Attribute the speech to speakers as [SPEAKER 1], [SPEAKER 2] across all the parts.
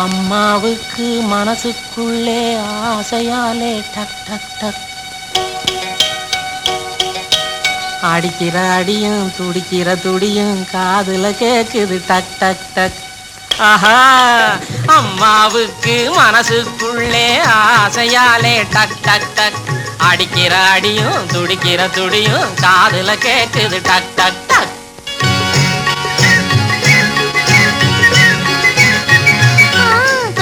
[SPEAKER 1] அம்மாவுக்கு மனசுக்குள்ளே ஆசையாலே டக் டக் டக் அடிக்கிற அடியும் துடிக்கிற துடியும் காதுல கேக்குது டக் டக் டக். ஆஹா, அம்மாவுக்கு மனசுக்குள்ளே ஆசையாலே டக் டக் டக் அடிக்கிற அடியும் துடிக்கிற துடியும் காதுல கேக்குது டக் டக் டக்.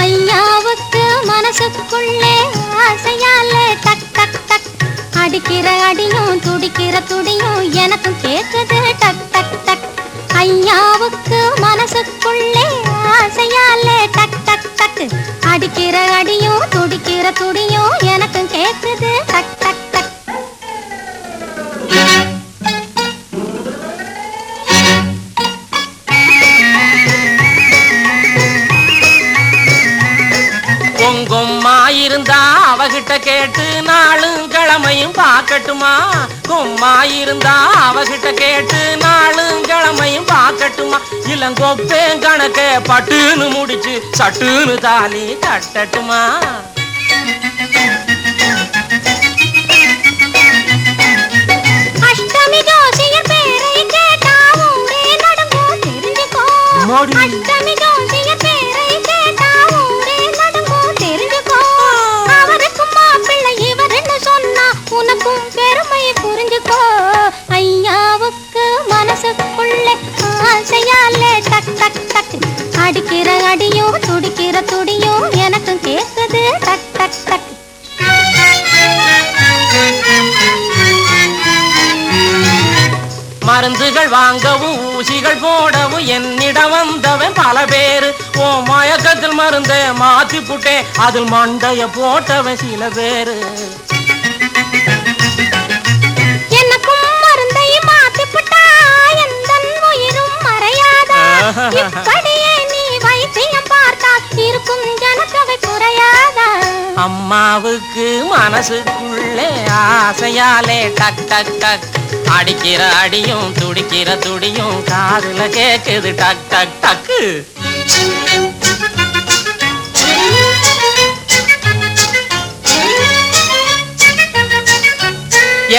[SPEAKER 2] ஐயாவுக்கு மனசுக்குள்ளே ஆசையாலே டக் டக் டக் அடிக்கிற அடியும் துடிக்கிற துடியும் எனக்கும் கேக்குது டக் டக் டக். ஐயாவுக்கு மனசுக்குள்ளே ஆசையாலே டக் டக் டக் அடிக்கிற அடியும் துடிக்கிற துடியும் எனக்கும் கேக்குது டக் டக் டக்.
[SPEAKER 1] கொம்மாயிருந்தா அவகிட்ட கேட்டு நாளும் கிழமையும் பார்க்கட்டுமா? கொம்மாயிருந்தா அவகிட்ட கேட்டு நாளும் கிழமையும் பார்க்கட்டுமா? இளங்கொப்பேன் கணக்க பட்டுன்னு முடிச்சு சட்டுன்னு தாலி கட்டட்டுமா?
[SPEAKER 2] அஷ்டமி ஜோசியர் பேரை கேட்டா ஊரே நடுங்கும் தெரிஞ்சுக்கோ. அஷ்டமி ஜோசியர் பேரை கேட்டா ஊரே நடுங்கும் தெரிஞ்சுக்கோ. அவருக்கும் மாப்பிள்ளை இவருன்னு சொன்னா உனக்கும் பெருமை புரிஞ்சுக்கோ. ஐயாவுக்கு மனசுக்குள்ளே ஆசையாலே டக் டக் டக் அடிக்கிற அடியும் துடிக்கிற துடியும் எனக்கும் கேக்குது டக் டக் டக்.
[SPEAKER 1] மருந்துகள் வாங்கவும் ஊசிகள் போடவும் என்னிடம் வந்தவன் பல பேரு. ஓ மயக்கத்தில் மருந்த மாத்தி புட்டேன் அதில் மண்டைய போட்டவன் சில பேரு.
[SPEAKER 2] எனக்கும் மருந்தை மாத்தி புட்டா எந்த உயிரும் மறையாதா? இப்படியே நீ வைத்தியம் பார்த்தா இருக்கும் ஜனத்தொகை குறையாதா?
[SPEAKER 1] அம்மாவுக்கு மனசுக்குள்ளே ஆசையாலே டக் டக் டக் அடிக்கிற அடியும் துடிக்கிற துடியும் காதுல கேக்குது டக் டக் டக்கு.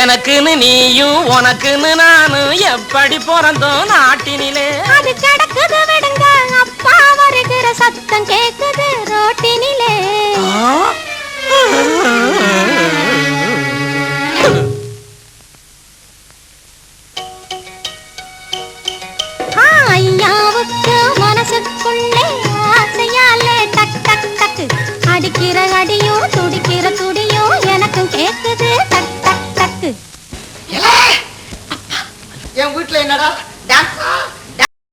[SPEAKER 1] எனக்குன்னு நீயும் உனக்குன்னு நானும் எப்படி பிறந்தோம் நாட்டினிலே.
[SPEAKER 2] அது கிடக்குது விடுங்க, அப்பா வருகிற சத்தம் கேக்குது ரோட்டினிலே. ஐயாவுக்கு மனசுக்குள்ளே ஆசையாலே டக் டக் டக் அடிக்கிற அடியும் துடிக்கிற துடியும் எனக்கும் கேக்குது டக் டக் டக்.
[SPEAKER 3] என் வீட்டுல என்னடா